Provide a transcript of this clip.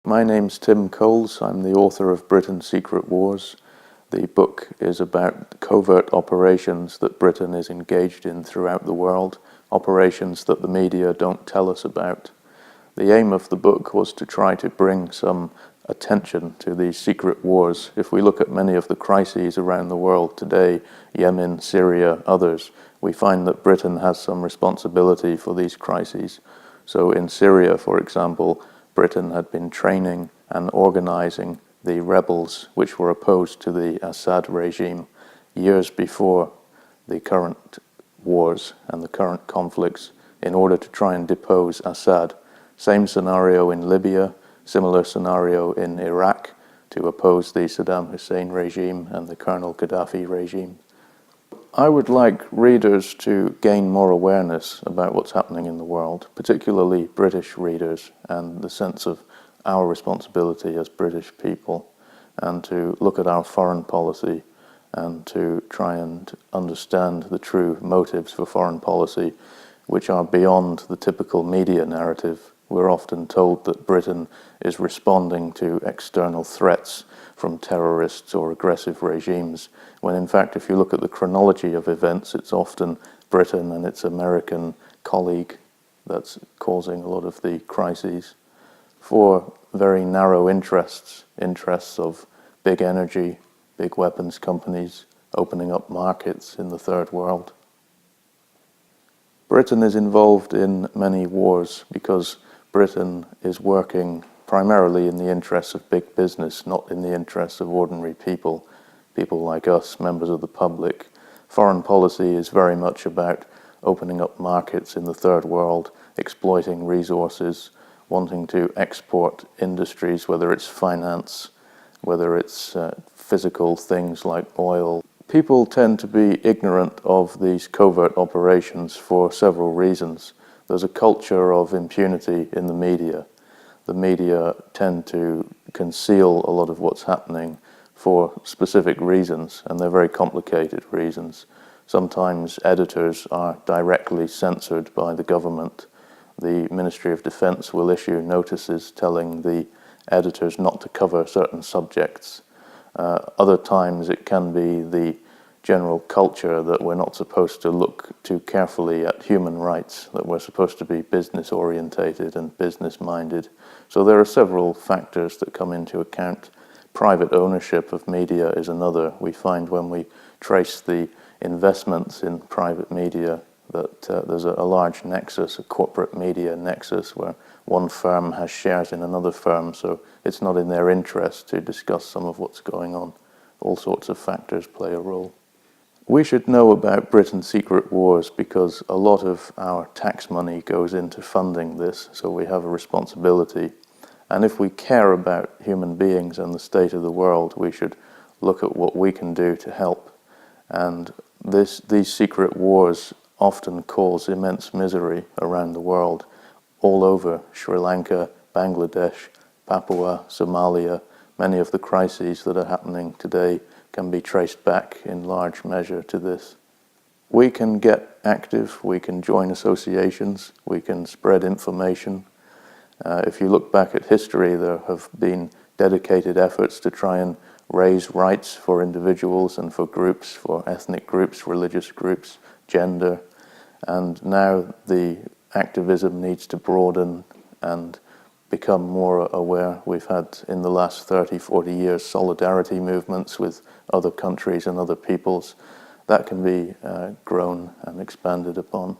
My name's Tim Coles. I'm the author of Britain's Secret Wars. The book is about covert operations that Britain is engaged in throughout the world, operations that the media don't tell us about. The aim of the book was to try to bring some attention to these secret wars. If we look at many of the crises around the world today, Yemen, Syria, others, we find that Britain has some responsibility for these crises. So in Syria, for example, Britain had been training and organizing the rebels which were opposed to the Assad regime years before the current wars and the current conflicts in order to try and depose Assad. Same scenario in Libya, similar scenario in Iraq to oppose the Saddam Hussein regime and the Colonel Gaddafi regime. I would like readers to gain more awareness about what's happening in the world, particularly British readers, and the sense of our responsibility as British people, and to look at our foreign policy and to try and understand the true motives for foreign policy, which are beyond the typical media narrative. We're often told that Britain is responding to external threats from terrorists or aggressive regimes, when in fact, if you look at the chronology of events, it's often Britain and its American colleague that's causing a lot of the crises for very narrow interests of big energy, big weapons companies, opening up markets in the third world. Britain is involved in many wars because Britain is working primarily in the interests of big business, not in the interests of ordinary people like us, members of the public. Foreign policy is very much about opening up markets in the third world, exploiting resources, wanting to export industries, whether it's finance, whether it's physical things like oil. People tend to be ignorant of these covert operations for several reasons. There's a culture of impunity in the media. The media tend to conceal a lot of what's happening for specific reasons, and they're very complicated reasons. Sometimes editors are directly censored by the government. The Ministry of Defence will issue notices telling the editors not to cover certain subjects. Other times it can be the general culture that we're not supposed to look too carefully at human rights, that we're supposed to be business orientated and business minded. So there are several factors that come into account. Private ownership of media is another. We find when we trace the investments in private media that there's a large nexus, a corporate media nexus, where one firm has shares in another firm, so it's not in their interest to discuss some of what's going on. All sorts of factors play a role. We should know about Britain's secret wars because a lot of our tax money goes into funding this, so we have a responsibility. And if we care about human beings and the state of the world, we should look at what we can do to help. And these secret wars often cause immense misery around the world, all over Sri Lanka, Bangladesh, Papua, Somalia. Many of the crises that are happening today can be traced back in large measure to this. We can get active, we can join associations, we can spread information. If you look back at history, there have been dedicated efforts to try and raise rights for individuals and for groups, for ethnic groups, religious groups, gender. And now the activism needs to broaden and become more aware. We've had in the last 30, 40 years solidarity movements with other countries and other peoples. That can be grown and expanded upon.